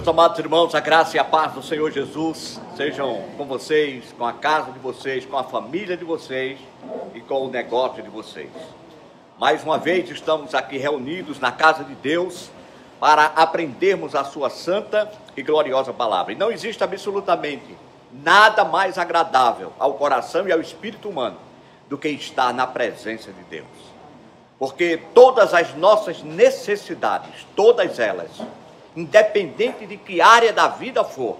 Meus amados irmãos, a graça e a paz do Senhor Jesus sejam com vocês, com a casa de vocês, com a família de vocês e com o negócio de vocês. Mais uma vez estamos aqui reunidos na casa de Deus para aprendermos a sua santa e gloriosa palavra. E não existe absolutamente nada mais agradável ao coração e ao espírito humano do que estar na presença de Deus. Porque todas as nossas necessidades, todas elas, independente de que área da vida for,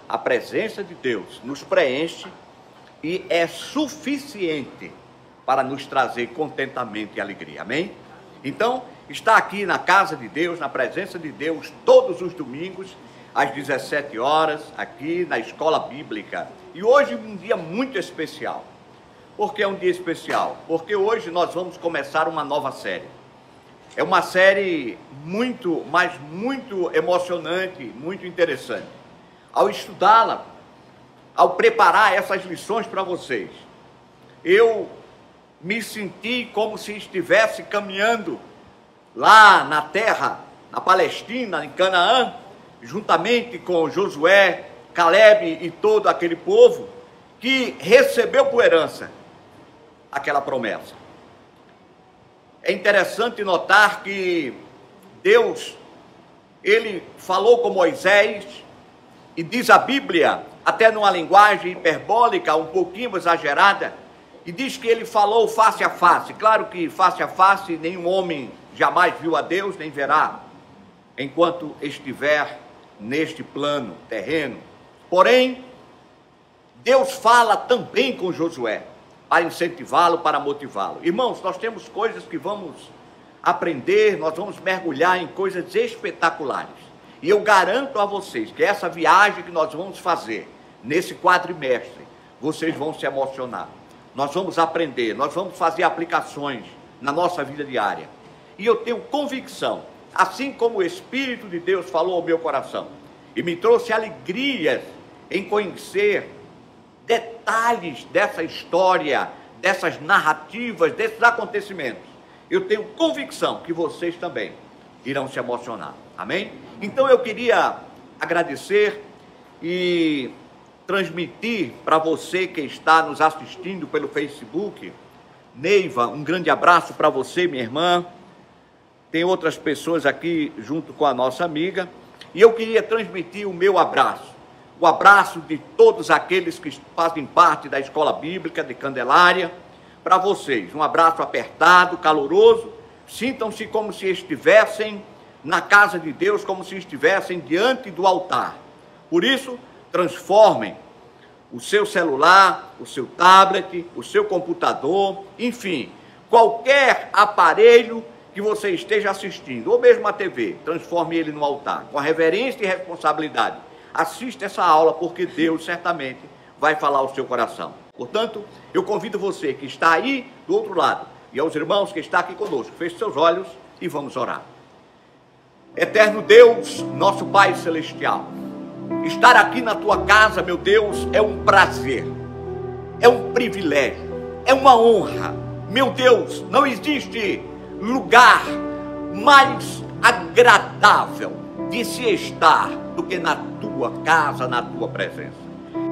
a presença de Deus nos preenche e é suficiente para nos trazer contentamento e alegria, amém? Então, está aqui na casa de Deus, na presença de Deus, todos os domingos, às 17 horas, aqui na Escola Bíblica. E hoje um dia muito especial. Por que é um dia especial? Porque hoje nós vamos começar uma nova série. É uma série muito emocionante, muito interessante. Ao estudá-la, ao preparar essas lições para vocês, eu me senti como se estivesse caminhando lá na terra, na Palestina, em Canaã, juntamente com Josué, Caleb e todo aquele povo que recebeu por herança aquela promessa. É interessante notar que Deus, ele falou com Moisés, e diz a Bíblia, até numa linguagem hiperbólica, um pouquinho exagerada, e diz que ele falou face a face. Claro que face a face nenhum homem jamais viu a Deus, nem verá, enquanto estiver neste plano terreno. Porém, Deus fala também com Josué, para incentivá-lo, para motivá-lo. Irmãos, nós temos coisas que vamos aprender, nós vamos mergulhar em coisas espetaculares. E eu garanto a vocês que essa viagem que nós vamos fazer, nesse quadrimestre, vocês vão se emocionar. Nós vamos aprender, nós vamos fazer aplicações na nossa vida diária. E eu tenho convicção, assim como o Espírito de Deus falou ao meu coração, e me trouxe alegrias em conhecer detalhes dessa história, dessas narrativas, desses acontecimentos. Eu tenho convicção que vocês também irão se emocionar, amém? Então eu queria agradecer e transmitir para você que está nos assistindo pelo Facebook. Neiva, um grande abraço para você, minha irmã. Tem outras pessoas aqui junto com a nossa amiga. E eu queria transmitir o meu abraço. O abraço de todos aqueles que fazem parte da Escola Bíblica de Candelária, para vocês. Um abraço apertado, caloroso. Sintam-se como se estivessem na casa de Deus, como se estivessem diante do altar. Por isso, transformem o seu celular, o seu tablet, o seu computador, enfim, qualquer aparelho que você esteja assistindo, ou mesmo a TV, transforme ele no altar, com reverência e responsabilidade. Assista essa aula, porque Deus certamente vai falar ao seu coração. Portanto, eu convido você que está aí do outro lado, e aos irmãos que estão aqui conosco, feche seus olhos e vamos orar. Eterno Deus, nosso Pai Celestial, estar aqui na tua casa, meu Deus, é um prazer, é um privilégio, é uma honra. Meu Deus, não existe lugar mais agradável de se estar do que na tua casa, na tua presença.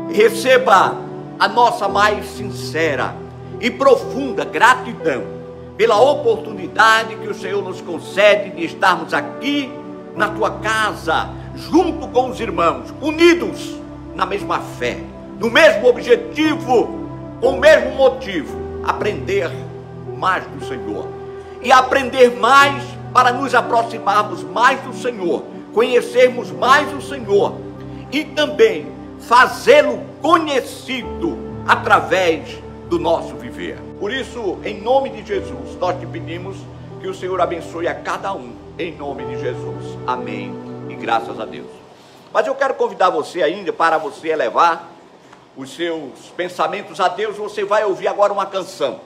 Receba a nossa mais sincera e profunda gratidão pela oportunidade que o Senhor nos concede de estarmos aqui na tua casa, junto com os irmãos, unidos na mesma fé, no mesmo objetivo, com o mesmo motivo, aprender mais do Senhor. E aprender mais para nos aproximarmos mais do Senhor, conhecermos mais o Senhor e também fazê-lo conhecido através do nosso viver. Por isso, em nome de Jesus, nós te pedimos que o Senhor abençoe a cada um, em nome de Jesus. Amém e graças a Deus. Mas eu quero convidar você ainda, para você elevar os seus pensamentos a Deus. Você vai ouvir agora uma canção,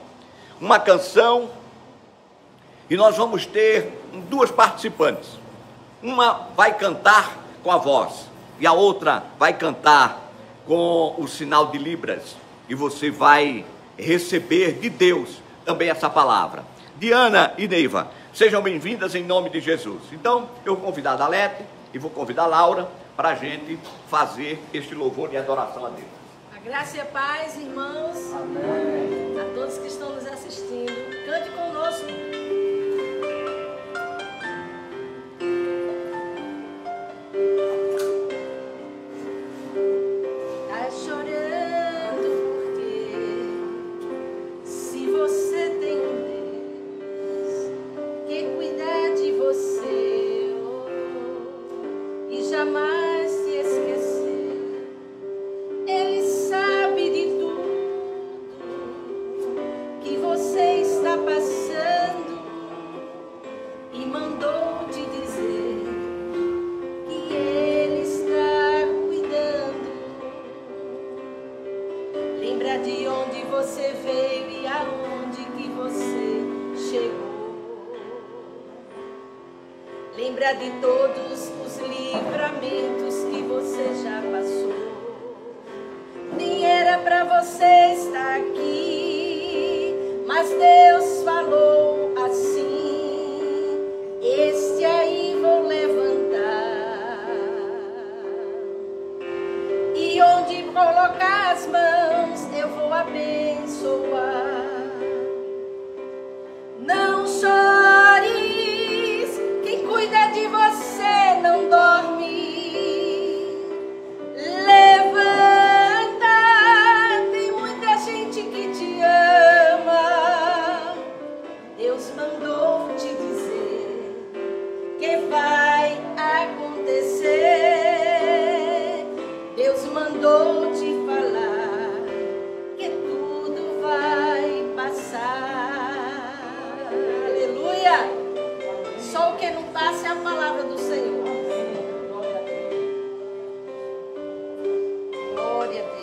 e nós vamos ter duas participantes. Uma vai cantar com a voz e a outra vai cantar com o sinal de Libras, e você vai receber de Deus também essa palavra. Diana e Neiva, sejam bem-vindas em nome de Jesus. Então, eu vou convidar a Dalete e vou convidar a Laura para a gente fazer este louvor de adoração a Deus. A graça e a paz, irmãos. Amém. A todos que estão nos assistindo. Cante conosco. Tá chorando porque se você tem um Deus que cuida de você e jamais se esquecer, Ele sabe de tudo que você está passando e mandou te dizer que Ele está cuidando. Lembra de onde você veio e aonde que você chegou. Lembra de todos os livramentos que você já passou. Nem era pra você estar aqui, mas Deus falou assim: este aí vou levantar, e onde colocar as mãos eu vou abençoar. Não chores, quem cuida de você não dorme. Vai acontecer, Deus mandou te falar que tudo vai passar. Aleluia! Só o que não passa é a palavra do Senhor. Glória a Deus.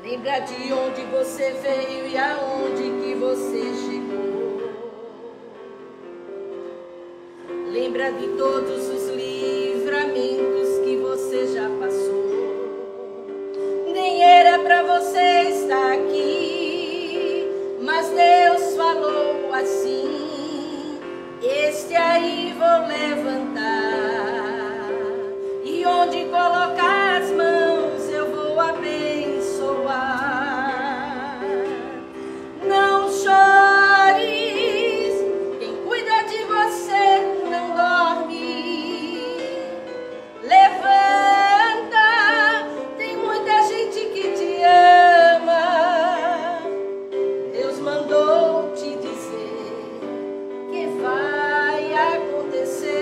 Lembra de onde você veio e aonde que você chegou. Lembra de todos os livramentos que você já passou. Nem era pra você estar aqui, mas Deus falou assim: este aí vou levantar, e onde colocar as mãos eu vou abençoar. Não chores, quem cuida de você não dorme. Levanta, tem muita gente que te ama. Deus mandou te dizer que vai acontecer.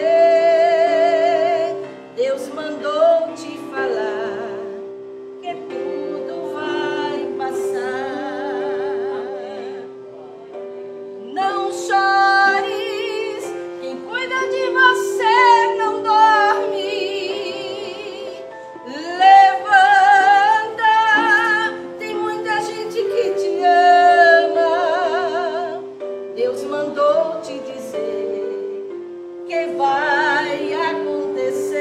Deus mandou te falar que tudo vai passar. Não chores, quem cuida de você não dorme. Levanta, tem muita gente que te ama. Deus mandou te dizer que vai acontecer.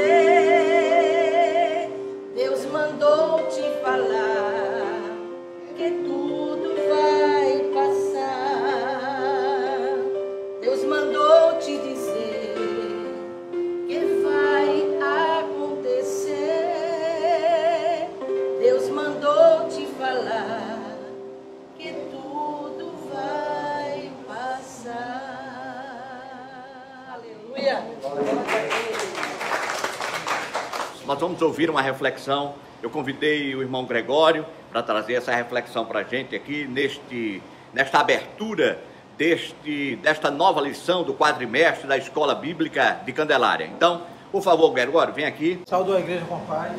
Deus mandou te falar que tudo vai passar. Deus mandou te dizer que vai acontecer. Deus mandou te falar que tudo vai passar. Aleluia. Nós vamos ouvir uma reflexão. Eu convidei o irmão Gregório para trazer essa reflexão para a gente aqui nesta abertura desta nova lição do quadrimestre da Escola Bíblica de Candelária. Então, por favor, Gregório, vem aqui. Saúdo a igreja com paz.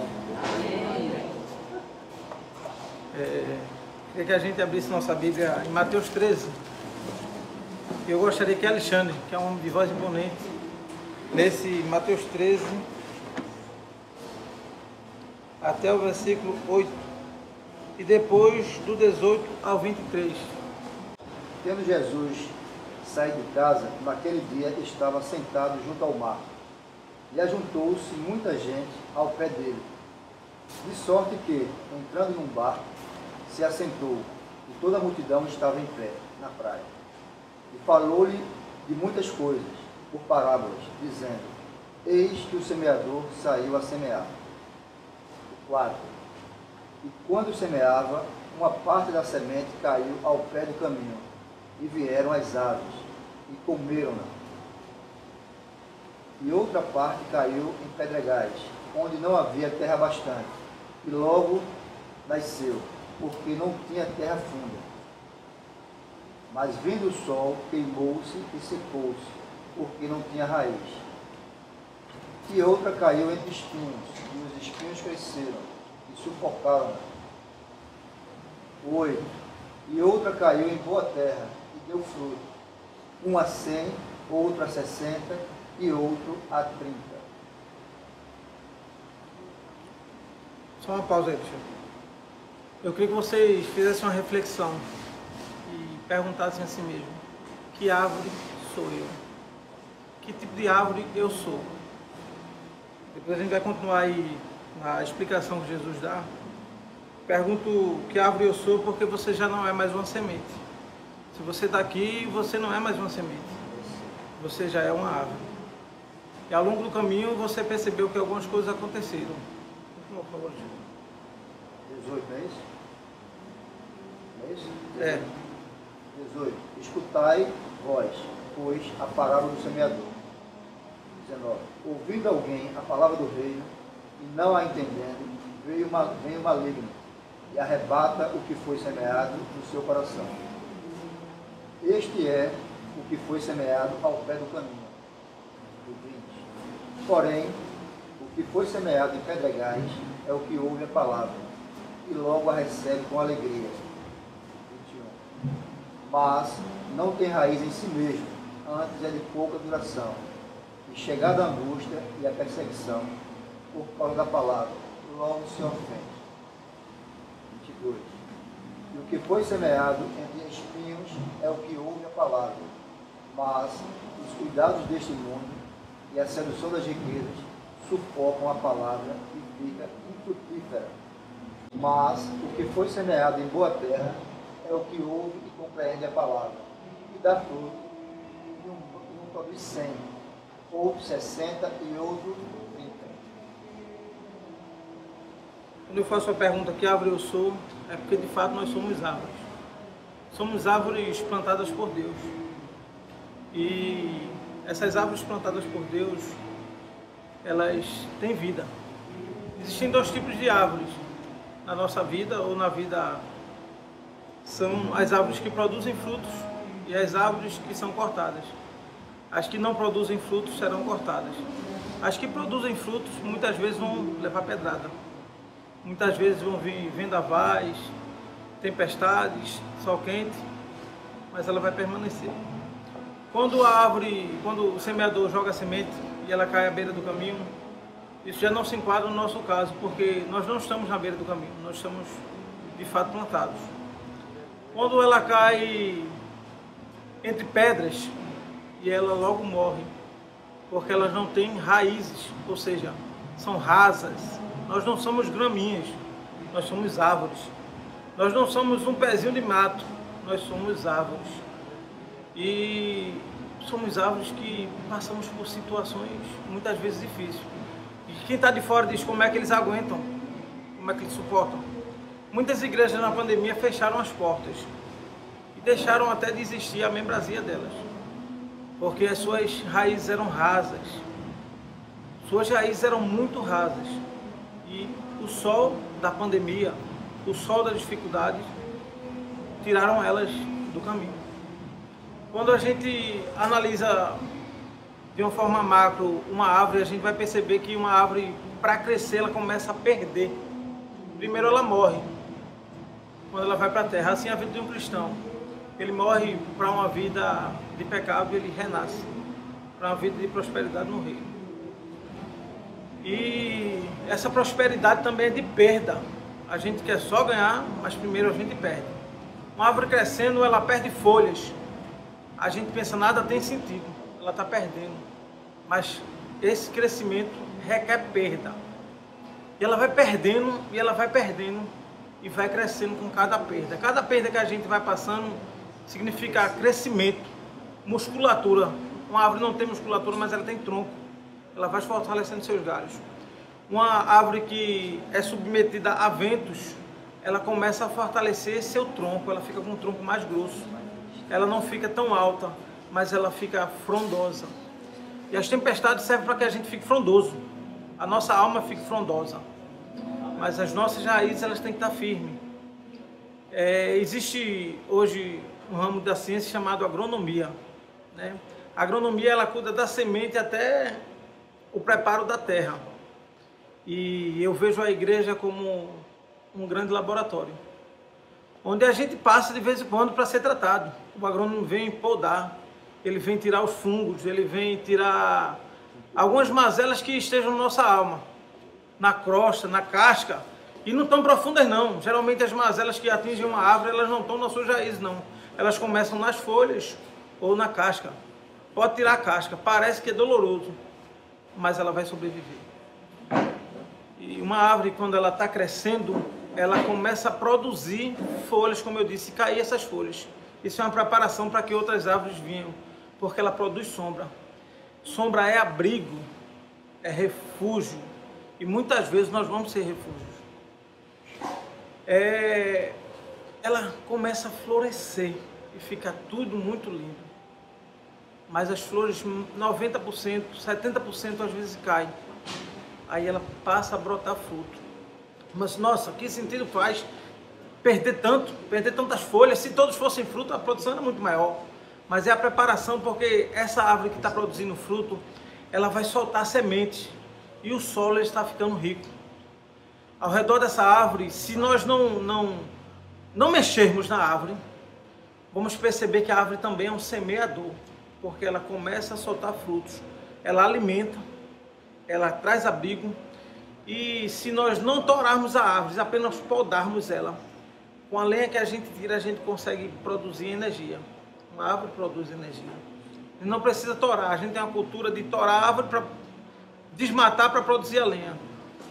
Queria que a gente abrisse nossa Bíblia em Mateus 13. Eu gostaria que Alexandre, que é um homem de voz imponente, nesse Mateus 13, até o versículo 8, e depois do 18 ao 23. Tendo Jesus saído de casa, naquele dia estava sentado junto ao mar, E ajuntou-se muita gente ao pé dele, de sorte que, entrando num barco, se assentou, e toda a multidão estava em pé, na praia. E falou-lhe de muitas coisas, por parábolas, dizendo: Eis que o semeador saiu a semear. 4. E quando semeava, uma parte da semente caiu ao pé do caminho, e vieram as aves, e comeram-na. E outra parte caiu em pedregais, onde não havia terra bastante, e logo nasceu, porque não tinha terra funda. Mas vindo o sol, queimou-se e secou-se, porque não tinha raiz. E outra caiu entre espinhos, e os espinhos cresceram, e sufocaram-na. 8. E outra caiu em boa terra, e deu fruto, um a 100, outro a 60, e outro a 30. Só uma pausa aí, Cristiano. Eu queria que vocês fizessem uma reflexão e perguntassem a si mesmo: que árvore sou eu? Que tipo de árvore eu sou? Depois a gente vai continuar aí na explicação que Jesus dá. Pergunto que árvore eu sou porque você já não é mais uma semente. Se você está aqui, você não é mais uma semente. Você já é uma árvore. E ao longo do caminho você percebeu que algumas coisas aconteceram. Por favor, 18, não é isso? Não é isso? É. 18. Escutai vós, pois, a parábola do semeador. 19. Ouvindo alguém a palavra do reino, e não a entendendo, vem o maligno, e arrebata o que foi semeado no seu coração. Este é o que foi semeado ao pé do caminho. 20. Porém, o que foi semeado em pedregais é o que ouve a palavra, e logo a recebe com alegria. 21. Mas não tem raiz em si mesmo, antes é de pouca duração, e chegada a angústia e a perseguição, por causa da palavra, logo se ofende. 22. E o que foi semeado entre espinhos é o que ouve a palavra, mas os cuidados deste mundo e a sedução das riquezas sufocam a palavra e fica infrutífera. Mas o que foi semeado em boa terra é o que ouve e compreende a palavra, e dá fruto, e um produz 100, outro 60 e outro 30. Quando eu faço a pergunta que árvore eu sou, é porque de fato nós somos árvores. Somos árvores plantadas por Deus. E essas árvores plantadas por Deus, elas têm vida. Existem dois tipos de árvores na nossa vida ou na vida. São as árvores que produzem frutos e as árvores que são cortadas. As que não produzem frutos serão cortadas. As que produzem frutos muitas vezes vão levar pedrada. Muitas vezes vão vir vendavais, tempestades, sol quente, mas ela vai permanecer. Quando o semeador joga a semente e ela cai à beira do caminho, isso já não se enquadra no nosso caso, porque nós não estamos na beira do caminho, nós estamos de fato plantados. Quando ela cai entre pedras, e ela logo morre, porque elas não têm raízes, ou seja, são rasas. Nós não somos graminhas, nós somos árvores. Nós não somos um pezinho de mato, nós somos árvores. E somos árvores que passamos por situações muitas vezes difíceis. E quem está de fora diz como é que eles aguentam, como é que eles suportam. Muitas igrejas na pandemia fecharam as portas e deixaram até de existir a membresia delas, porque as suas raízes eram rasas. Suas raízes eram muito rasas. E o sol da pandemia, o sol das dificuldades, tiraram elas do caminho. Quando a gente analisa de uma forma macro uma árvore, a gente vai perceber que uma árvore, para crescer, ela começa a perder. Primeiro ela morre, quando ela vai para a terra. Assim é a vida de um cristão. Ele morre para uma vida de pecado, ele renasce para uma vida de prosperidade no reino. E essa prosperidade também é de perda. A gente quer só ganhar, mas primeiro a gente perde. Uma árvore crescendo, ela perde folhas. A gente pensa, nada tem sentido, ela está perdendo. Mas esse crescimento requer perda. E ela vai perdendo, e ela vai perdendo, e vai crescendo com cada perda. Cada perda que a gente vai passando significa crescimento, musculatura. Uma árvore não tem musculatura, mas ela tem tronco. Ela vai fortalecendo seus galhos. Uma árvore que é submetida a ventos, ela começa a fortalecer seu tronco, ela fica com um tronco mais grosso. Ela não fica tão alta, mas ela fica frondosa. E as tempestades servem para que a gente fique frondoso. A nossa alma fique frondosa. Mas as nossas raízes, elas têm que estar firmes. Existe hoje um ramo da ciência chamado agronomia, né? A agronomia, ela cuida da semente até o preparo da terra. E eu vejo a igreja como um grande laboratório, onde a gente passa de vez em quando para ser tratado. O agrônomo vem podar, ele vem tirar os fungos, ele vem tirar algumas mazelas que estejam na nossa alma, na crosta, na casca, e não tão profundas não. Geralmente as mazelas que atingem uma árvore, elas não estão nas suas raízes não. Elas começam nas folhas ou na casca. Pode tirar a casca, parece que é doloroso, mas ela vai sobreviver. E uma árvore, quando ela está crescendo, ela começa a produzir folhas, como eu disse, e cair essas folhas. Isso é uma preparação para que outras árvores venham, porque ela produz sombra. Sombra é abrigo, é refúgio, e muitas vezes nós vamos ser refúgios. Ela começa a florescer e fica tudo muito lindo. Mas as flores, 90%, 70% às vezes caem. Aí ela passa a brotar fruto. Mas, nossa, que sentido faz perder tantas folhas? Se todos fossem fruto, a produção era muito maior. Mas é a preparação, porque essa árvore que está produzindo fruto, ela vai soltar semente. E o solo está ficando rico. Ao redor dessa árvore, se nós não mexermos na árvore, vamos perceber que a árvore também é um semeador. Porque ela começa a soltar frutos. Ela alimenta, ela traz abrigo. E se nós não torarmos a árvore, apenas podarmos ela, com a lenha que a gente tira, a gente consegue produzir energia. Uma árvore produz energia. E não precisa torar. A gente tem uma cultura de torar a árvore para desmatar para produzir a lenha.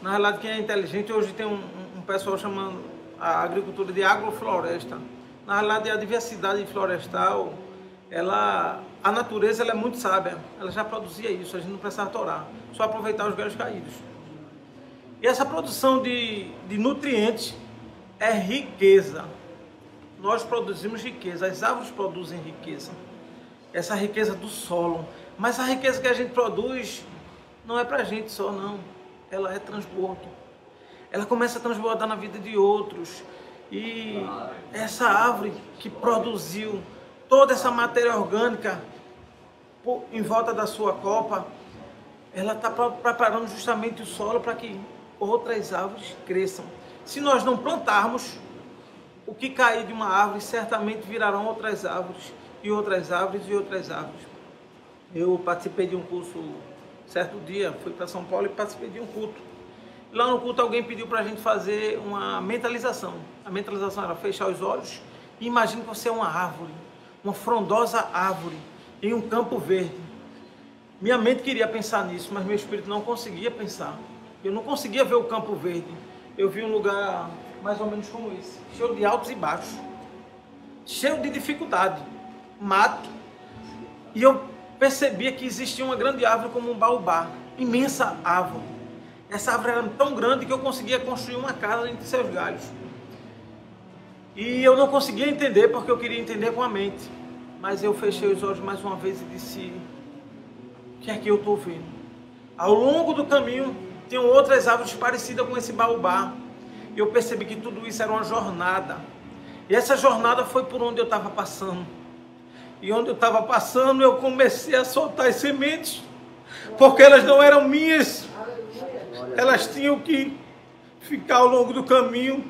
Na realidade, quem é inteligente, hoje tem um pessoal chamando a agricultura de agrofloresta. Na realidade, a diversidade florestal, a natureza ela é muito sábia. Ela já produzia isso, a gente não precisava torar. Só aproveitar os galhos caídos. E essa produção de nutrientes é riqueza. Nós produzimos riqueza, as árvores produzem riqueza. Essa riqueza do solo. Mas a riqueza que a gente produz não é para a gente só, não. Ela é transbordo. Ela começa a transbordar na vida de outros. E essa árvore que produziu toda essa matéria orgânica em volta da sua copa, ela está preparando justamente o solo para que outras árvores cresçam. Se nós não plantarmos, o que cair de uma árvore certamente virarão outras árvores, e outras árvores, e outras árvores. Eu participei de um curso, certo dia, fui para São Paulo e participei de um culto. Lá no culto alguém pediu para a gente fazer uma mentalização. A mentalização era fechar os olhos e imagine que você é uma árvore, uma frondosa árvore, em um campo verde. Minha mente queria pensar nisso, mas meu espírito não conseguia pensar. Eu não conseguia ver o campo verde. Eu vi um lugar mais ou menos como esse, cheio de altos e baixos, cheio de dificuldade, mato. E eu percebia que existia uma grande árvore como um baobá, imensa árvore. Essa árvore era tão grande que eu conseguia construir uma casa entre seus galhos. E eu não conseguia entender, porque eu queria entender com a mente. Mas eu fechei os olhos mais uma vez e disse: o que é que eu estou vendo? Ao longo do caminho, tinham outras árvores parecidas com esse baobá. E eu percebi que tudo isso era uma jornada. E essa jornada foi por onde eu estava passando. E onde eu estava passando, eu comecei a soltar as sementes, porque elas não eram minhas. Elas tinham que ficar ao longo do caminho.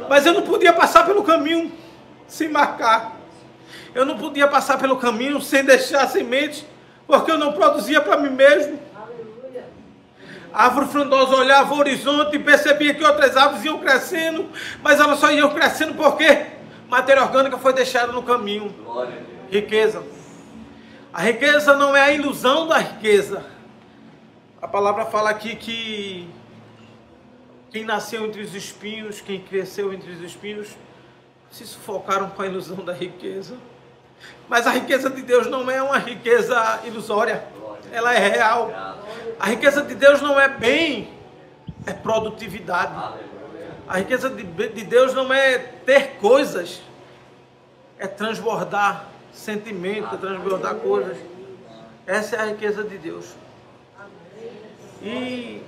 Mas eu não podia passar pelo caminho sem marcar. Eu não podia passar pelo caminho sem deixar sementes, porque eu não produzia para mim mesmo. A árvore frondosa olhava o horizonte e percebia que outras árvores iam crescendo, mas elas só iam crescendo porque matéria orgânica foi deixada no caminho. Riqueza. A riqueza não é a ilusão da riqueza. A palavra fala aqui que quem nasceu entre os espinhos, quem cresceu entre os espinhos, se sufocaram com a ilusão da riqueza. Mas a riqueza de Deus não é uma riqueza ilusória, ela é real. A riqueza de Deus não é bem, é produtividade. A riqueza de Deus não é ter coisas, é transbordar sentimento, é transbordar coisas. Essa é a riqueza de Deus. E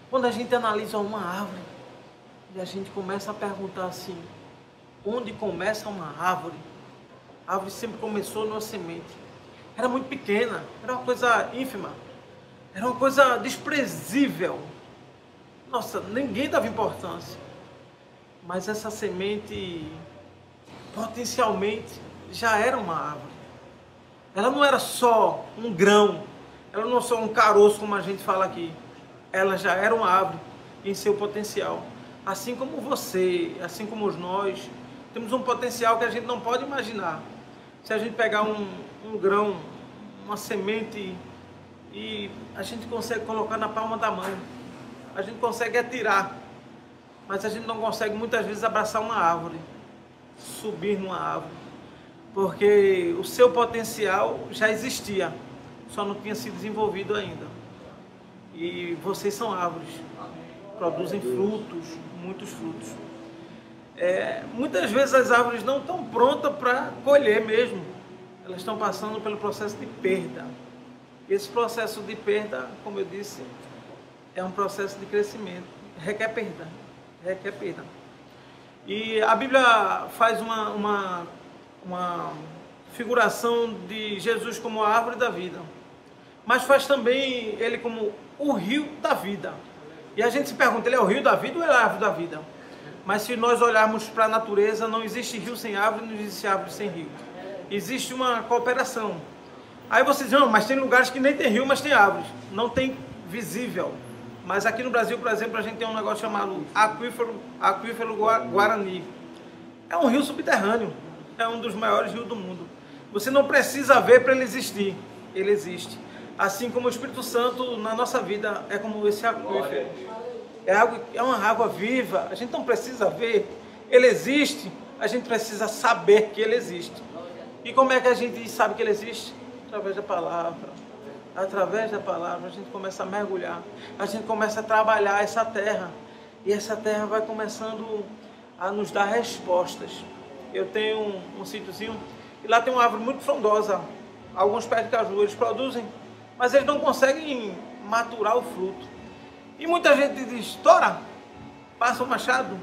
quando a gente analisa uma árvore, e a gente começa a perguntar assim, onde começa uma árvore? A árvore sempre começou numa semente. Era muito pequena, era uma coisa ínfima, era uma coisa desprezível. Nossa, ninguém dava importância. Mas essa semente, potencialmente, já era uma árvore. Ela não era só um grão, ela não era só um caroço, como a gente fala aqui. Ela já era uma árvore em seu potencial. Assim como você, assim como nós, temos um potencial que a gente não pode imaginar. Se a gente pegar um grão, uma semente, e a gente consegue colocar na palma da mão, a gente consegue atirar, mas a gente não consegue muitas vezes abraçar uma árvore, subir numa árvore, porque o seu potencial já existia, só não tinha sido desenvolvido ainda. E vocês são árvores, produzem frutos, muitos frutos. Muitas vezes as árvores não estão prontas para colher mesmo, elas estão passando pelo processo de perda. Esse processo de perda, como eu disse, é um processo de crescimento, requer perda. E a Bíblia faz uma figuração de Jesus como a árvore da vida, mas faz também ele como o rio da vida. E a gente se pergunta, ele é o rio da vida ou ele é a árvore da vida? Mas se nós olharmos para a natureza, não existe rio sem árvore, não existe árvore sem rio. Existe uma cooperação. Aí vocês dizem, mas tem lugares que nem tem rio, mas tem árvores. Não tem visível. Mas aqui no Brasil, por exemplo, a gente tem um negócio chamado aquífero Guarani. É um rio subterrâneo. É um dos maiores rios do mundo. Você não precisa ver para ele existir. Ele existe. Assim como o Espírito Santo na nossa vida é como esse aquífero. É uma água viva, a gente não precisa ver, ele existe, a gente precisa saber que ele existe. E como é que a gente sabe que ele existe? Através da palavra. Através da palavra a gente começa a mergulhar, a gente começa a trabalhar essa terra, e essa terra vai começando a nos dar respostas. Eu tenho um sítiozinho, e lá tem uma árvore muito frondosa, alguns pés de caju, eles produzem, mas eles não conseguem maturar o fruto. E muita gente diz, tora, passa o machado.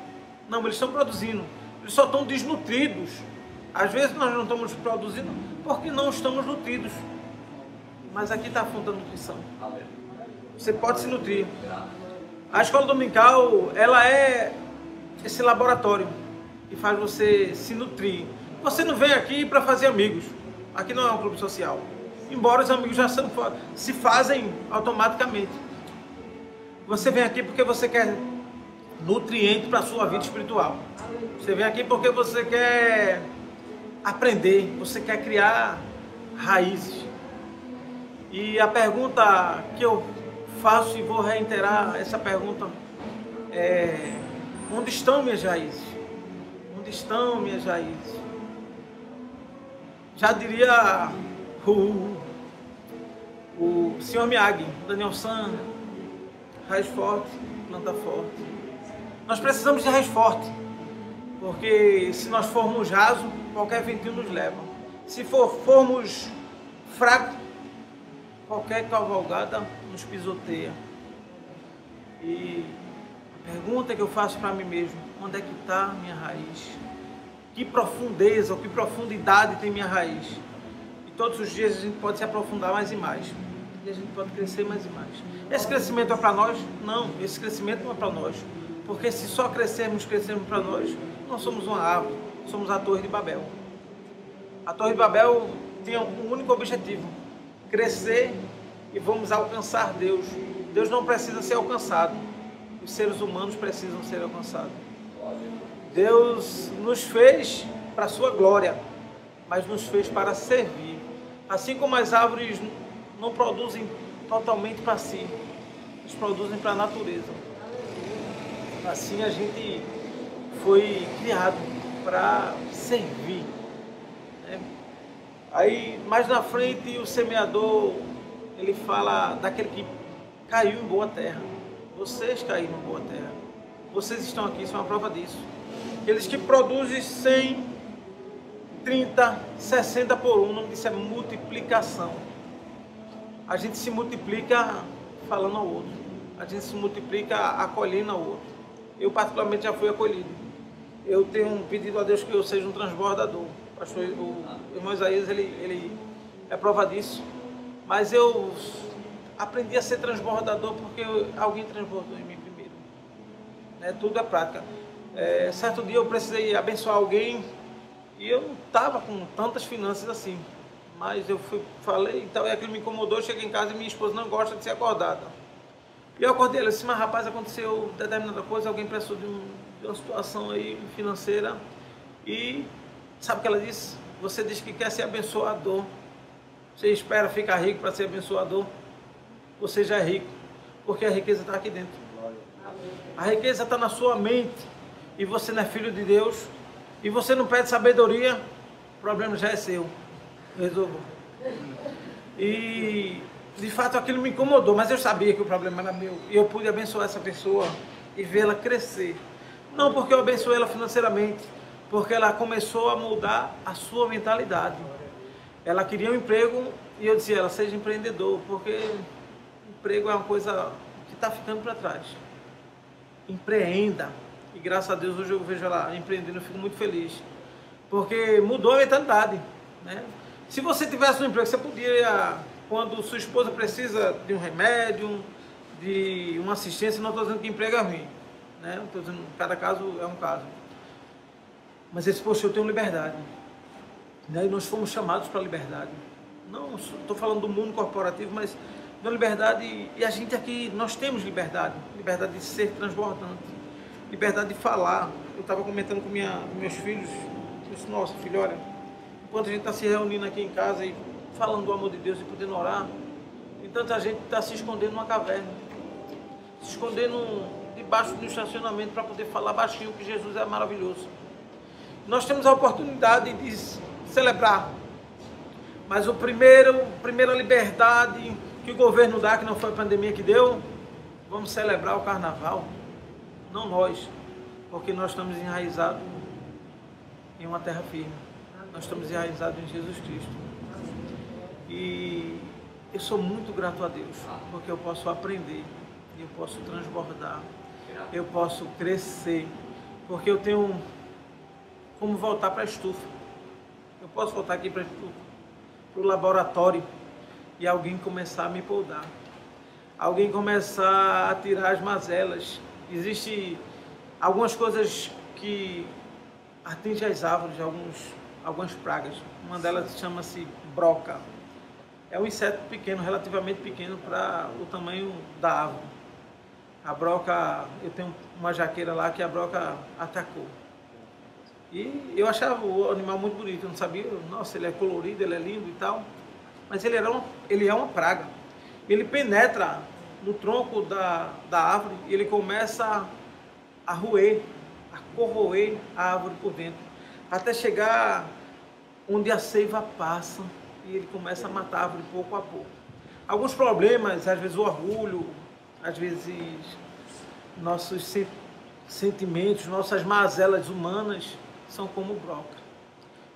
Não, eles estão produzindo, eles só estão desnutridos. Às vezes nós não estamos produzindo porque não estamos nutridos. Mas aqui está a fonte da nutrição. Você pode se nutrir. A escola dominical, ela é esse laboratório que faz você se nutrir. Você não vem aqui para fazer amigos. Aqui não é um clube social. Embora os amigos já se fazem automaticamente. Você vem aqui porque você quer nutriente para a sua vida espiritual. Você vem aqui porque você quer aprender, você quer criar raízes. E a pergunta que eu faço, e vou reiterar essa pergunta, é: onde estão minhas raízes? Onde estão minhas raízes? Já diria o senhor Miyagi, Daniel San, raiz forte, planta forte. Nós precisamos de raiz forte, porque se nós formos raso, qualquer ventinho nos leva. Se formos fracos, qualquer cavalgada nos pisoteia. E a pergunta que eu faço para mim mesmo, onde é que está a minha raiz? Que profundeza, ou que profundidade tem minha raiz? E todos os dias a gente pode se aprofundar mais e mais. E a gente pode crescer mais e mais. Esse crescimento é para nós? Não, esse crescimento não é para nós. Porque se só crescermos para nós, nós somos uma árvore, somos a Torre de Babel. A Torre de Babel tinha um único objetivo: crescer, e vamos alcançar Deus. Deus não precisa ser alcançado, os seres humanos precisam ser alcançados. Deus nos fez para a sua glória, mas nos fez para servir. Assim como as árvores não produzem totalmente para si, eles produzem para a natureza. Assim a gente foi criado para servir, né? Aí mais na frente o semeador, ele fala daquele que caiu em boa terra. Vocês caíram em boa terra. Vocês estão aqui, isso é uma prova disso. Aqueles que produzem 100, 30, 60 por 1, o nome disso é multiplicação. A gente se multiplica falando ao outro. A gente se multiplica acolhendo ao outro. Eu particularmente já fui acolhido. Eu tenho pedido a Deus que eu seja um transbordador. O irmão Isaías, ele é prova disso. Mas eu aprendi a ser transbordador porque alguém transbordou em mim primeiro. Tudo é prática. Certo dia eu precisei abençoar alguém e eu não estava com tantas finanças assim. Mas eu falei, então aquilo me incomodou, eu cheguei em casa e minha esposa não gosta de ser acordada. E eu acordei, ela disse, mas rapaz, aconteceu determinada coisa, alguém precisou de uma situação aí financeira. E sabe o que ela disse? Você diz que quer ser abençoador. Você espera ficar rico para ser abençoador. Você já é rico, porque a riqueza está aqui dentro. A riqueza está na sua mente. E você não é filho de Deus. E você não pede sabedoria, o problema já é seu. Resolveu. E de fato aquilo me incomodou, mas eu sabia que o problema era meu. E eu pude abençoar essa pessoa e vê-la crescer. Não porque eu abençoei ela financeiramente, porque ela começou a mudar a sua mentalidade. Ela queria um emprego e eu dizia a ela, seja empreendedor, porque emprego é uma coisa que está ficando para trás. Empreenda. E graças a Deus hoje eu vejo ela empreendendo, eu fico muito feliz. Porque mudou a mentalidade, né? Se você tivesse um emprego, você podia, quando sua esposa precisa de um remédio, de uma assistência, não estou dizendo que emprego é ruim, né? Estou dizendo que cada caso é um caso. Mas esse poxa, eu tenho liberdade, né? E nós fomos chamados para a liberdade. Não estou falando do mundo corporativo, mas da liberdade, e a gente aqui, nós temos liberdade. Liberdade de ser transbordante, liberdade de falar. Eu estava comentando com meus filhos, eu disse, nossa filho, olha, enquanto a gente está se reunindo aqui em casa e falando do amor de Deus e podendo orar, tem tanta gente que está se escondendo numa caverna, se escondendo debaixo do estacionamento para poder falar baixinho que Jesus é maravilhoso. Nós temos a oportunidade de celebrar, mas a primeira liberdade que o governo dá, que não foi a pandemia que deu, vamos celebrar o carnaval, não nós, porque nós estamos enraizados em uma terra firme, nós estamos enraizados em Jesus Cristo. E eu sou muito grato a Deus, porque eu posso aprender, eu posso transbordar, eu posso crescer, porque eu tenho como voltar para a estufa. Eu posso voltar aqui para a estufa, para o laboratório, e alguém começar a me podar, alguém começar a tirar as mazelas. Existem algumas coisas que atingem as árvores, algumas pragas. Uma delas chama-se broca. É um inseto pequeno, relativamente pequeno para o tamanho da árvore. A broca, eu tenho uma jaqueira lá que a broca atacou. E eu achava o animal muito bonito, eu não sabia, nossa, ele é colorido, ele é lindo e tal. Mas ele é uma praga. Ele penetra no tronco da árvore e ele começa a roer, a corroer a árvore por dentro, até chegar onde a seiva passa e ele começa a matar a árvore pouco a pouco. Alguns problemas, às vezes o orgulho, às vezes nossos sentimentos, nossas mazelas humanas são como broca.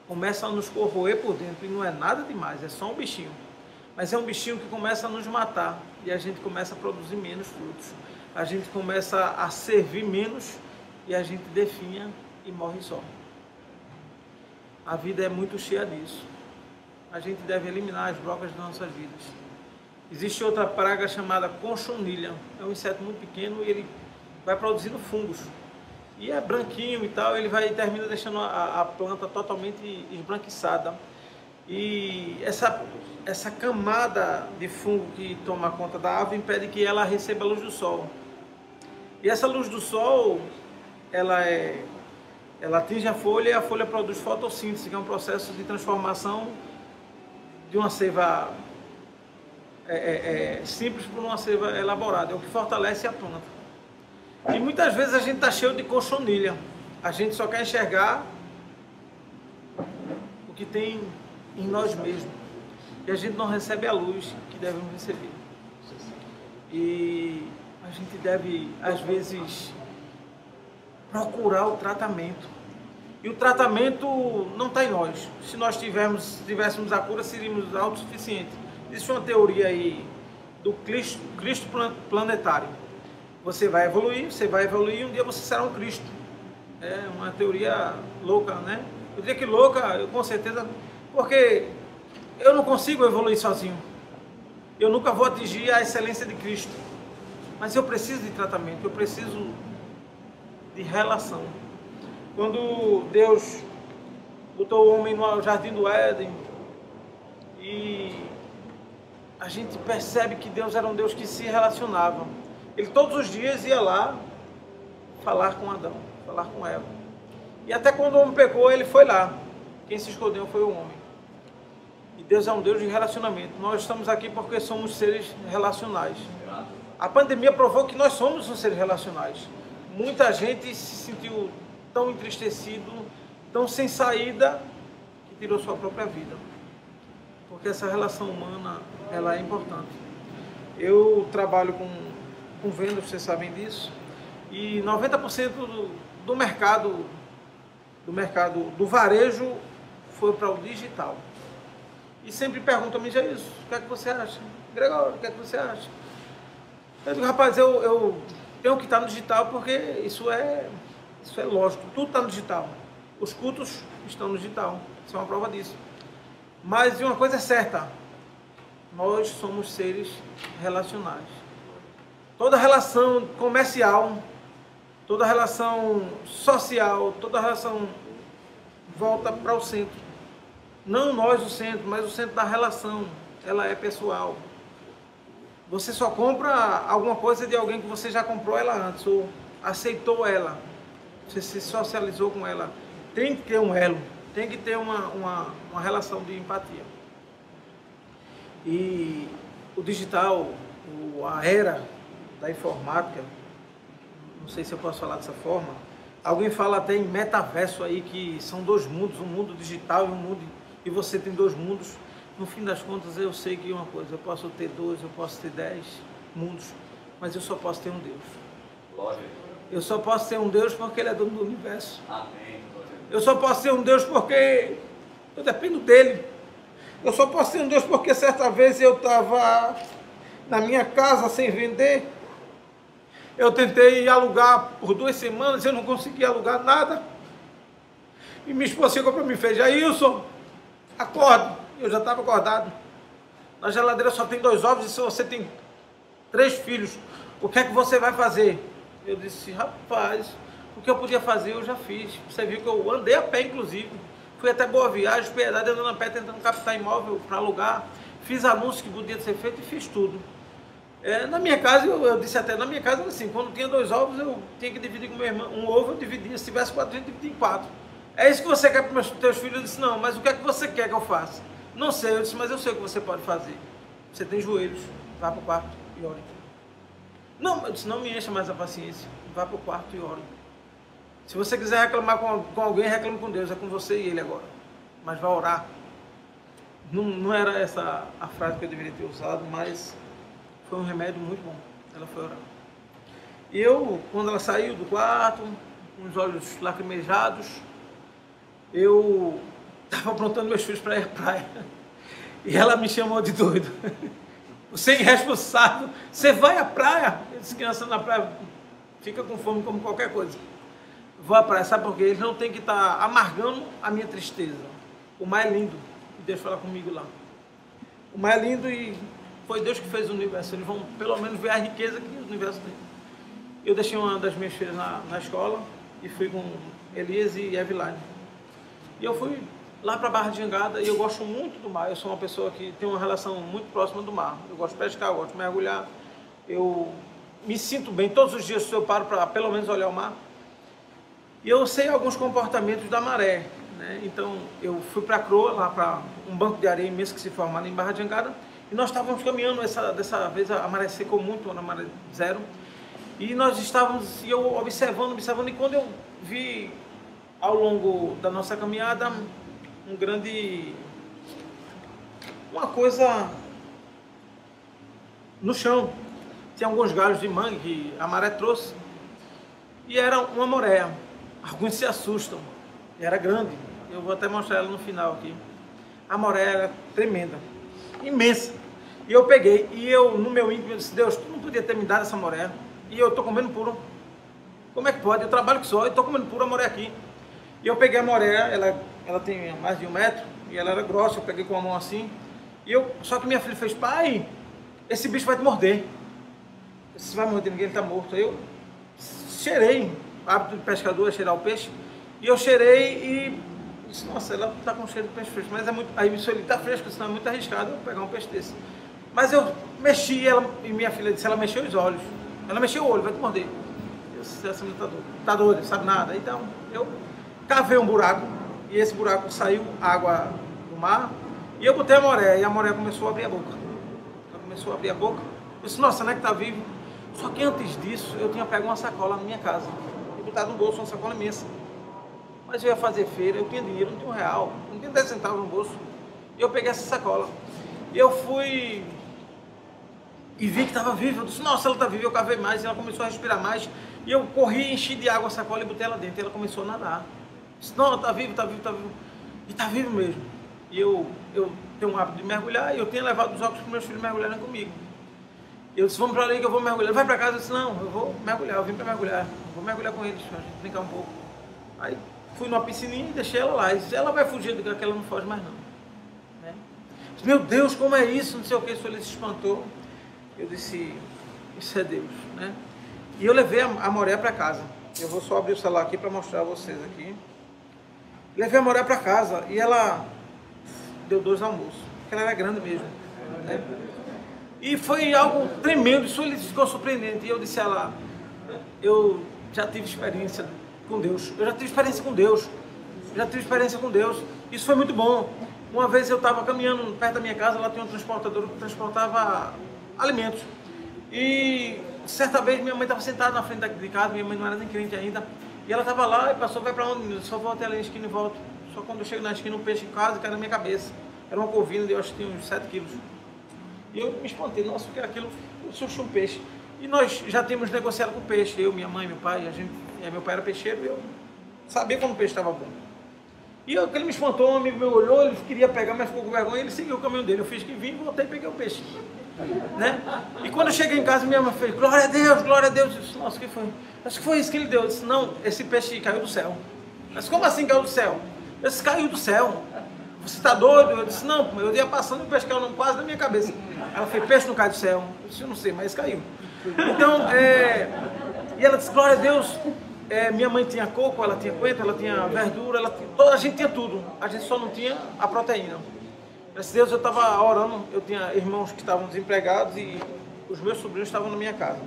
Começa a nos corroer por dentro e não é nada demais, é só um bichinho. Mas é um bichinho que começa a nos matar e a gente começa a produzir menos frutos. A gente começa a servir menos e a gente definha e morre só. A vida é muito cheia disso. A gente deve eliminar as brocas das nossas vidas. Existe outra praga chamada conchonilha. É um inseto muito pequeno e ele vai produzindo fungos. E é branquinho e tal, ele termina deixando a planta totalmente esbranquiçada. E essa camada de fungo que toma conta da árvore impede que ela receba a luz do sol. E essa luz do sol, ela atinge a folha e a folha produz fotossíntese, que é um processo de transformação de uma seiva simples por uma ser elaborada, é o que fortalece a planta. E muitas vezes a gente está cheio de cochonilha, a gente só quer enxergar o que tem em nós mesmos, e a gente não recebe a luz que devemos receber. E a gente deve, às vezes, procurar o tratamento. E o tratamento não está em nós. Se nós tivéssemos a cura, seríamos autossuficientes. Existe uma teoria aí do Cristo planetário. Você vai evoluir, e um dia você será um Cristo. É uma teoria louca, né? Eu diria que louca, com certeza, porque eu não consigo evoluir sozinho. Eu nunca vou atingir a excelência de Cristo. Mas eu preciso de tratamento, eu preciso de relação. Quando Deus botou o homem no jardim do Éden, e a gente percebe que Deus era um Deus que se relacionava. Ele todos os dias ia lá falar com Adão, falar com Eva. E até quando o homem pecou, ele foi lá. Quem se escondeu foi o homem. E Deus é um Deus de relacionamento. Nós estamos aqui porque somos seres relacionais. A pandemia provou que nós somos seres relacionais. Muita gente se sentiu tão entristecido, tão sem saída, que tirou sua própria vida. Porque essa relação humana, ela é importante. Eu trabalho com vendas, vocês sabem disso, e 90% do mercado do varejo foi para o digital. E sempre perguntam-me, Jesus, o que é que você acha? Gregório, o que é que você acha? Eu digo, rapaz, eu tenho que estar no digital porque isso é lógico, tudo está no digital. Os cultos estão no digital, isso é uma prova disso. Mas uma coisa é certa, nós somos seres relacionais. Toda relação comercial, toda relação social, toda relação volta para o centro. Não nós o centro, mas o centro da relação, ela é pessoal. Você só compra alguma coisa de alguém que você já comprou ela antes, ou aceitou ela, você se socializou com ela. Tem que ter um elo, tem que ter uma relação de empatia. E o digital, a era da informática, não sei se eu posso falar dessa forma, alguém fala até em metaverso aí, que são dois mundos, um mundo digital e um mundo, e você tem dois mundos. No fim das contas, eu sei que uma coisa, eu posso ter 2, eu posso ter 10 mundos, mas eu só posso ter um Deus. Glória. Eu só posso ter um Deus porque Ele é dono do universo. Amém. Eu só posso ter um Deus porque eu dependo dEle. Eu só posso ter um Deus porque certa vez eu estava na minha casa sem vender. Eu tentei alugar por 2 semanas, eu não consegui alugar nada. E minha esposa chegou para mim e fez, Jailson, acorde. Eu já estava acordado. Na geladeira só tem 2 ovos e se você tem 3 filhos, o que é que você vai fazer? Eu disse, rapaz, o que eu podia fazer eu já fiz. Você viu que eu andei a pé, inclusive. Fui até Boa Viagem, Piedade, andando a pé, tentando captar imóvel para alugar. Fiz anúncios que podia ser feito e fiz tudo. Na minha casa, eu disse até, na minha casa era assim, quando tinha 2 ovos, eu tinha que dividir com meu irmão. Um ovo eu dividia, se tivesse 4, a gente dividia em 4. É isso que você quer para os teus filhos? Eu disse, não, mas o que é que você quer que eu faça? Não sei, eu disse, mas eu sei o que você pode fazer. Você tem joelhos, vá para o quarto e ore. Não, eu disse, não me encha mais a paciência, vá para o quarto e ore. Se você quiser reclamar com alguém, reclame com Deus, é com você e Ele agora. Mas vá orar. Não era essa a frase que eu deveria ter usado, mas foi um remédio muito bom. Ela foi orar. E eu, quando ela saiu do quarto, com os olhos lacrimejados, eu estava aprontando meus filhos para ir à praia. E ela me chamou de doido. Você é irresponsável. Você vai à praia? Eu disse, criança na praia fica com fome como qualquer coisa. Vou à praia, sabe por quê? Eles não têm que estar amargando a minha tristeza. O mar é lindo. Deus fala comigo lá. O mar é lindo e foi Deus que fez o universo. Eles vão pelo menos ver a riqueza que o universo tem. Eu deixei uma das minhas filhas na escola e fui com Elias e Eveline. E eu fui lá para a Barra de Jangada e eu gosto muito do mar. Eu sou uma pessoa que tem uma relação muito próxima do mar. Eu gosto de pescar, eu gosto de mergulhar. Eu me sinto bem todos os dias se eu paro para pelo menos olhar o mar. E eu sei alguns comportamentos da maré, né? Então eu fui para a Croa, lá para um banco de areia imenso que se formava em Barra de Jangada, E nós estávamos caminhando, dessa vez a maré secou muito, a maré zero. E nós estávamos, e eu observando, e quando eu vi ao longo da nossa caminhada uma coisa no chão. Tinha alguns galhos de mangue que a maré trouxe. E era uma moreia. Alguns se assustam. E era grande. Eu vou até mostrar ela no final aqui. A moreia era tremenda, imensa. E eu peguei, e eu, no meu íntimo, eu disse: Deus, tu não podia ter me dado essa moreia. E eu estou comendo puro. Como é que pode? Eu trabalho com só e estou comendo puro a moreia aqui. E eu peguei a moreia, ela tem mais de 1 metro, e ela era grossa, eu peguei com a mão assim. Só que minha filha fez: pai, esse bicho vai te morder. Se vai morder ninguém, ele está morto. Aí eu cheirei, hábito de pescador é cheirar o peixe. E eu cheirei e disse: nossa, ela está com cheiro de peixe fresco. Mas é muito, aí me ele está fresco, senão é muito arriscado eu pegar um peixe desse. Mas eu mexi, e minha filha disse: ela mexeu os olhos. Ela mexeu o olho, vai te morder. Eu disse: essa menina está doida, sabe nada. Então eu cavei um buraco, e esse buraco saiu água do mar. E eu botei a moreia, e a moreia começou a abrir a boca. Ela começou a abrir a boca. Eu disse: nossa, não é que está vivo? Só que antes disso, eu tinha pego uma sacola na minha casa e botado no bolso, uma sacola imensa. Mas eu ia fazer feira, eu tinha dinheiro, não tinha R$1, não tinha 10 centavos no bolso. E eu peguei essa sacola. E eu fui e vi que estava viva. Eu disse: nossa, ela está viva. Eu cavei mais, e ela começou a respirar mais. E eu corri, enchi de água a sacola e botei ela dentro. E ela começou a nadar. Eu disse: não, está vivo, está vivo, está vivo. E está vivo mesmo. E eu tenho um hábito de mergulhar, e eu tinha levado os óculos para meus filhos mergulharem comigo. Eu disse: vamos para ali que eu vou mergulhar. Ele vai para casa. Eu disse: não, eu vou mergulhar, eu vim para mergulhar. Eu vou mergulhar com eles, para a gente brincar um pouco. Aí fui numa piscininha e deixei ela lá. E disse: ela vai fugir do que ela não foge mais não. Né? Disse: meu Deus, como é isso? Não sei o que. Isso ele se espantou. Eu disse: isso é Deus. Né? E eu levei a moreia para casa. Eu vou só abrir o celular aqui para mostrar a vocês aqui. Levei a moreia para casa e ela deu 2 almoços. Porque ela era grande mesmo. Né? E foi algo tremendo, isso ele ficou surpreendente. E eu disse a ela: eu já tive experiência com Deus, eu já tive experiência com Deus, isso foi muito bom. Uma vez eu estava caminhando perto da minha casa, lá tinha um transportador que transportava alimentos. E certa vez minha mãe estava sentada na frente de casa, minha mãe não era nem crente ainda, e ela estava lá e passou: vai para onde? Eu só vou até ali na esquina e volto. Só quando eu chego na esquina, um peixe em casa cai na minha cabeça. Era uma corvina, eu acho que tinha uns 7 quilos. E eu me espantei: nossa, o que é aquilo? Eu sou um peixe. E nós já tínhamos negociado com o peixe, eu, minha mãe, meu pai, meu pai era peixeiro, e eu sabia quando o peixe estava bom. E ele me espantou, um amigo meu olhou, ele queria pegar, mas ficou com vergonha, ele seguiu o caminho dele. Eu fiz que vim, voltei e peguei o peixe. Né? E quando eu cheguei em casa, minha mãe fez: glória a Deus, glória a Deus. Eu disse: nossa, o que foi? Acho que foi isso que ele deu. Eu disse: não, esse peixe caiu do céu. Mas como assim caiu do céu? Eu disse: caiu do céu. Você está doido? Eu disse: não, eu ia passando e o peixe caiu quase na minha cabeça. Ela fez: peixe não cai do céu. Eu disse: eu não sei, mas caiu. Então, e ela disse: glória a Deus. Minha mãe tinha coco, ela tinha coentro, ela tinha verdura, a gente tinha tudo. A gente só não tinha a proteína. Graças a Deus eu estava orando, eu tinha irmãos que estavam desempregados e os meus sobrinhos estavam na minha casa.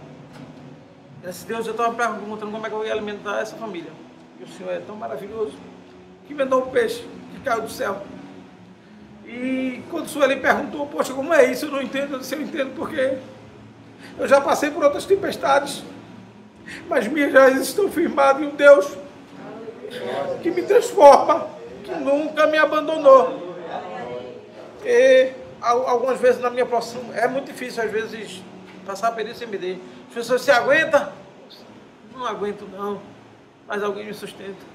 Graças a Deus eu estava perguntando como é que eu ia alimentar essa família. E o Senhor é tão maravilhoso que me deu um peixe que caiu do céu. E quando o Sueli perguntou: poxa, como é isso? Eu não entendo. Eu disse: eu entendo porque eu já passei por outras tempestades, mas minhas raízes estão firmadas em um Deus que me transforma, que nunca me abandonou. E algumas vezes na minha profissão é muito difícil, às vezes, passar por isso e me dê. As pessoas: se aguenta? Não aguento não, mas alguém me sustenta.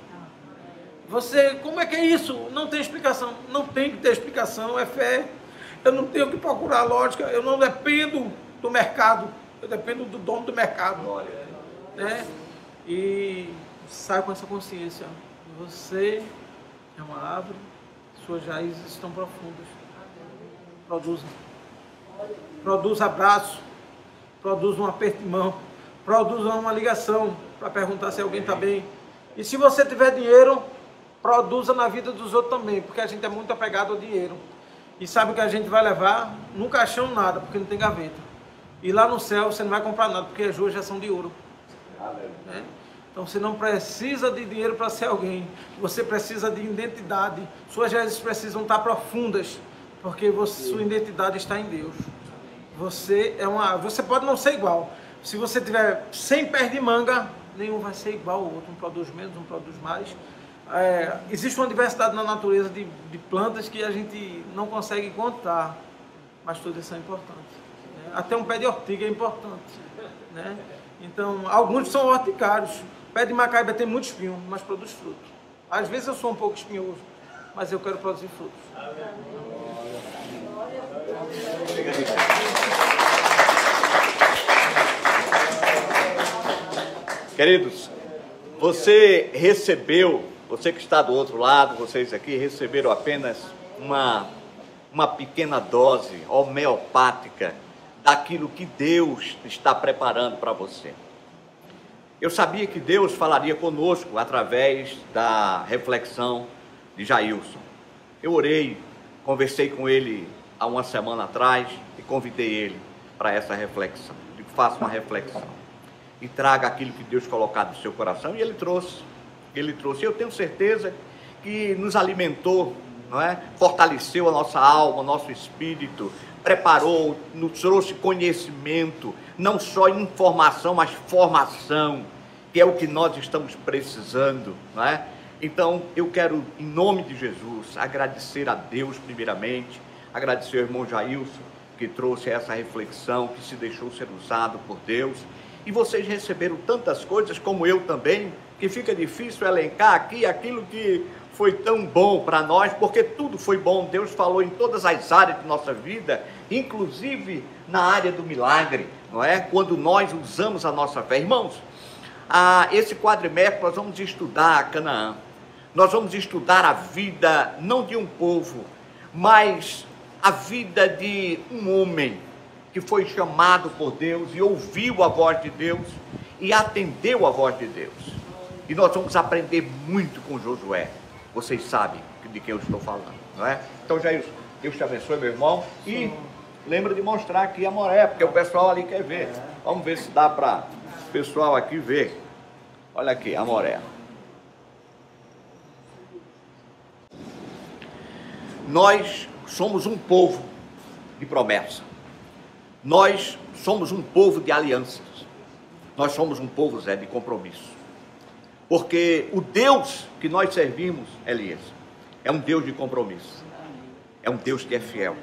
Você, como é que é isso? Não tem explicação. Não tem que ter explicação, é fé. Eu não tenho que procurar lógica, eu não dependo do mercado, eu dependo do dono do mercado. Né? E sai com essa consciência: você é uma árvore, suas raízes estão profundas. Produza abraço, produza um aperto de mão, produza uma ligação para perguntar se alguém está bem. E se você tiver dinheiro, produza na vida dos outros também, porque a gente é muito apegado ao dinheiro. E sabe o que a gente vai levar? No caixão nada, porque não tem gaveta. E lá no céu você não vai comprar nada, porque as ruas já são de ouro. Né? Então você não precisa de dinheiro para ser alguém, você precisa de identidade. Suas raízes precisam estar profundas porque sua identidade está em Deus. Você pode não ser igual. Se você tiver 100 pés de manga, nenhum vai ser igual ao outro. Um produz menos, um produz mais. Existe uma diversidade na natureza de plantas que a gente não consegue contar, mas todas são importantes, né? Até um pé de ortiga é importante, né? Então, alguns são horticários. O pé de macaíba tem muito espinho, mas produz fruto. Às vezes eu sou um pouco espinhoso, mas eu quero produzir frutos. Queridos, você que está do outro lado, vocês aqui receberam apenas uma pequena dose homeopática daquilo que Deus está preparando para você. Eu sabia que Deus falaria conosco através da reflexão de Jailson. Eu orei, conversei com ele há uma semana atrás e convidei ele para essa reflexão. Digo, faça uma reflexão e traga aquilo que Deus colocou no seu coração. E ele trouxe. Eu tenho certeza que nos alimentou, não é? Fortaleceu a nossa alma, o nosso espírito, preparou, nos trouxe conhecimento, não só informação, mas formação, que é o que nós estamos precisando, não é? Então, eu quero, em nome de Jesus, agradecer a Deus primeiramente, agradecer ao irmão Jailson, que trouxe essa reflexão, que se deixou ser usado por Deus. E vocês receberam tantas coisas, como eu também, que fica difícil elencar aqui aquilo que foi tão bom para nós, porque tudo foi bom. Deus falou em todas as áreas de nossa vida, inclusive na área do milagre, não é? Quando nós usamos a nossa fé. Irmãos, esse quadrimestre nós vamos estudar Canaã. Nós vamos estudar a vida, não de um povo, mas a vida de um homem que foi chamado por Deus e ouviu a voz de Deus e atendeu a voz de Deus. E nós vamos aprender muito com Josué. Vocês sabem de quem eu estou falando, não é? Então, Jailson, Deus te abençoe, meu irmão. E lembra de mostrar aqui a Moré, porque o pessoal ali quer ver. Vamos ver se dá para o pessoal aqui ver. Olha aqui, a Moré. Nós somos um povo de promessa. Nós somos um povo de alianças. Nós somos um povo, Zé, de compromisso. Porque o Deus que nós servimos, Elias, é um Deus de compromisso. É um Deus que é fiel.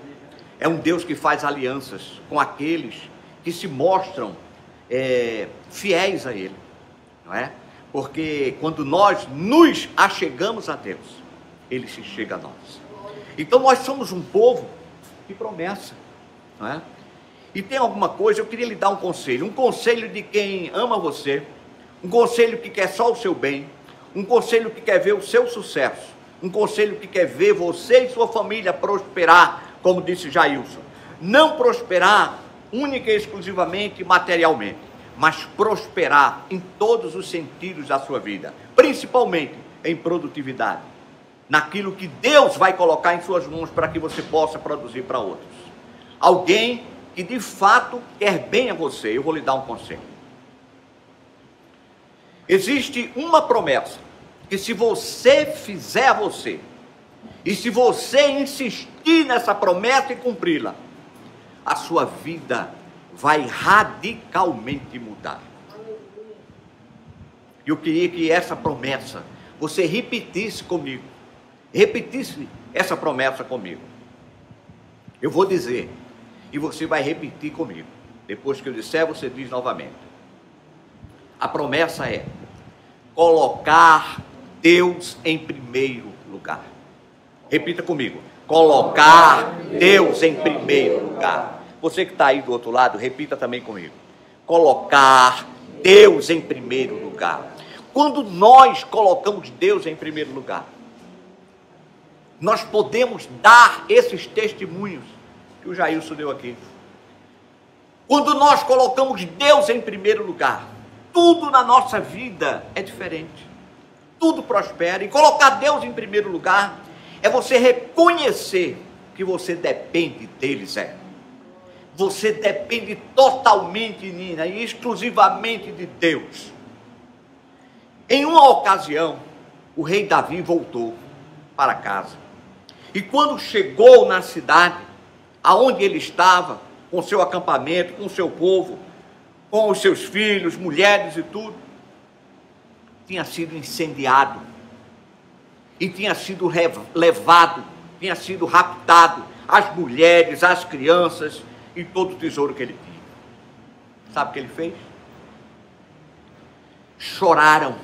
É um Deus que faz alianças com aqueles que se mostram fiéis a Ele, não é? Porque quando nós nos achegamos a Deus, Ele se chega a nós. Então nós somos um povo de promessa, não é? E tem alguma coisa, eu queria lhe dar um conselho de quem ama você, um conselho que quer só o seu bem, um conselho que quer ver o seu sucesso, um conselho que quer ver você e sua família prosperar, como disse Jailson. Não prosperar única e exclusivamente materialmente, mas prosperar em todos os sentidos da sua vida, principalmente em produtividade, naquilo que Deus vai colocar em suas mãos para que você possa produzir para outros. Alguém que de fato quer bem a você. Eu vou lhe dar um conselho. Existe uma promessa que, se você fizer a você, e se você insistir nessa promessa e cumpri-la, a sua vida vai radicalmente mudar. Eu queria que essa promessa você repetisse comigo. Repetisse essa promessa comigo. Eu vou dizer e você vai repetir comigo. Depois que eu disser, você diz novamente. A promessa é colocar Deus em primeiro lugar. Repita comigo. Colocar Deus em primeiro lugar. Você que está aí do outro lado, repita também comigo. Colocar Deus em primeiro lugar. Quando nós colocamos Deus em primeiro lugar, nós podemos dar esses testemunhos que o Jailson deu aqui. Quando nós colocamos Deus em primeiro lugar, tudo na nossa vida é diferente. Tudo prospera. E colocar Deus em primeiro lugar é você reconhecer que você depende dele, Zé. Você depende totalmente, Nina, e exclusivamente de Deus. Em uma ocasião, o rei Davi voltou para casa. E quando chegou na cidade, aonde ele estava, com seu acampamento, com seu povo, com os seus filhos, mulheres e tudo, tinha sido incendiado, e tinha sido levado, tinha sido raptado, as mulheres, as crianças, e todo o tesouro que ele tinha. Sabe o que ele fez? Choraram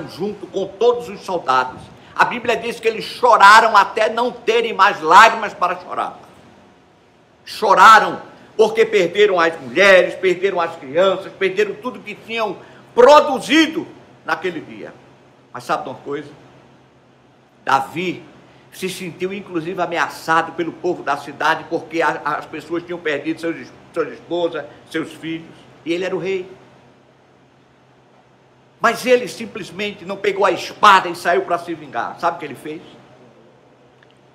junto com todos os soldados. A Bíblia diz que eles choraram até não terem mais lágrimas para chorar. Choraram porque perderam as mulheres, perderam as crianças, perderam tudo que tinham produzido naquele dia. Mas sabe de uma coisa? Davi se sentiu inclusive ameaçado pelo povo da cidade, porque as pessoas tinham perdido suas esposas, seus filhos, e ele era o rei. Mas ele simplesmente não pegou a espada e saiu para se vingar. Sabe o que ele fez?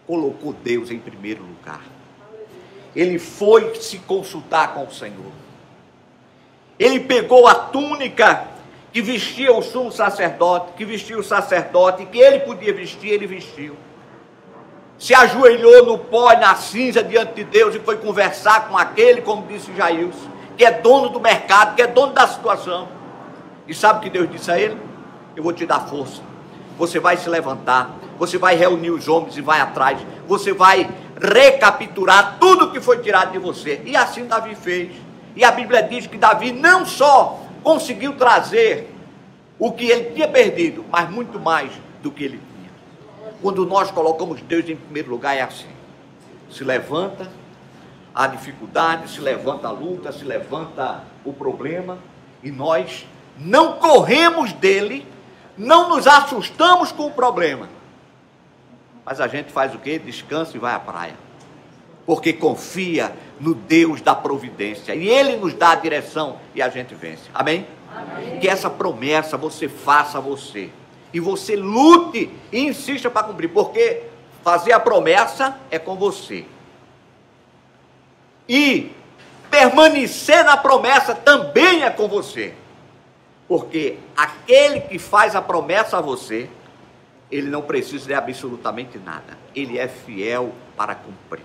Colocou Deus em primeiro lugar. Ele foi se consultar com o Senhor. Ele pegou a túnica que vestia o sumo sacerdote, que vestia o sacerdote, que ele podia vestir, ele vestiu. Se ajoelhou no pó e na cinza diante de Deus e foi conversar com aquele, como disse Jailson, que é dono do mercado, que é dono da situação. E sabe o que Deus disse a ele? Eu vou te dar força. Você vai se levantar, você vai reunir os homens e vai atrás, você vai recapturar tudo que foi tirado de você. E assim Davi fez. E a Bíblia diz que Davi não só conseguiu trazer o que ele tinha perdido, mas muito mais do que ele tinha. Quando nós colocamos Deus em primeiro lugar, é assim: se levanta a dificuldade, se levanta a luta, se levanta o problema, e nós não corremos dele, não nos assustamos com o problema, mas a gente faz o quê? Descansa e vai à praia, porque confia no Deus da providência, e ele nos dá a direção e a gente vence. Amém? Amém. Que essa promessa você faça você, e você lute e insista para cumprir, porque fazer a promessa é com você, e permanecer na promessa também é com você. Porque aquele que faz a promessa a você, ele não precisa de absolutamente nada. Ele é fiel para cumprir.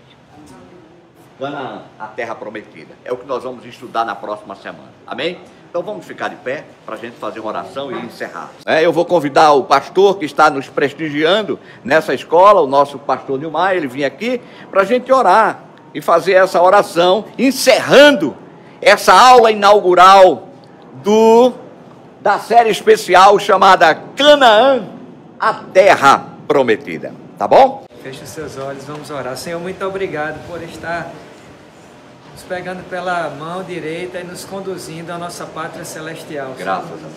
Canaã, a terra prometida. É o que nós vamos estudar na próxima semana. Amém? Então vamos ficar de pé para a gente fazer uma oração e encerrar. Eu vou convidar o pastor que está nos prestigiando nessa escola, o nosso pastor Nilmar, ele vir aqui para a gente orar e fazer essa oração, encerrando essa aula inaugural da série especial chamada Canaã, a terra prometida. Tá bom? Feche os seus olhos, vamos orar. Senhor, muito obrigado por estar nos pegando pela mão direita e nos conduzindo à nossa pátria celestial. Graças a Deus.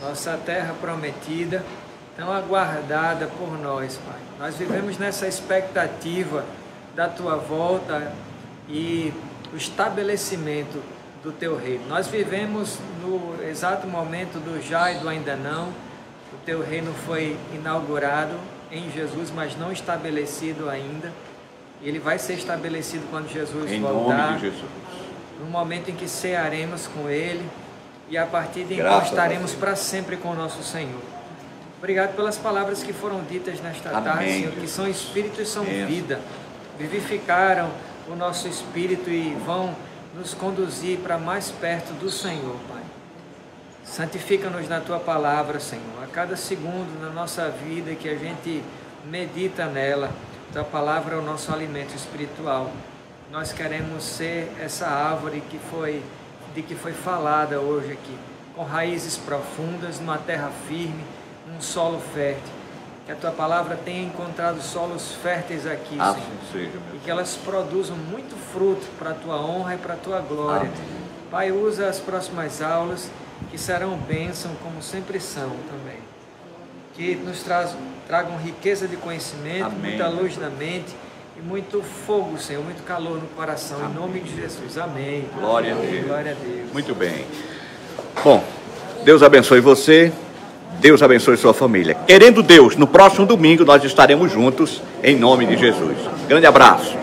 Nossa terra prometida, tão aguardada por nós, Pai. Nós vivemos nessa expectativa da Tua volta e o estabelecimento do Teu reino. Nós vivemos no exato momento do já e do ainda não. O Teu reino foi inaugurado em Jesus, mas não estabelecido ainda. Ele vai ser estabelecido quando Jesus voltar. Em nome de Jesus. No momento em que cearemos com Ele e a partir de então estaremos para sempre com o nosso Senhor. Obrigado pelas palavras que foram ditas nesta tarde, Senhor, que são espírito e são vida. Vivificaram o nosso espírito e vão nos conduzir para mais perto do Senhor, Pai. Santifica-nos na Tua palavra, Senhor. A cada segundo na nossa vida que a gente medita nela, Tua palavra é o nosso alimento espiritual. Nós queremos ser essa árvore de que foi falada hoje aqui, com raízes profundas, numa terra firme, num solo fértil. Que a Tua palavra tenha encontrado solos férteis aqui, Senhor, seja, e que elas produzam muito fruto para a Tua honra e para a Tua glória. Amém. Pai, usa as próximas aulas, que serão bênção, como sempre são também. Que nos tragam riqueza de conhecimento, amém, muita luz na mente e muito fogo, Senhor, muito calor no coração. Amém. Em nome de Jesus. Amém. Glória a Deus. Glória a Deus. Muito bem. Bom, Deus abençoe você. Deus abençoe sua família. Querendo Deus, no próximo domingo nós estaremos juntos, em nome de Jesus. Grande abraço.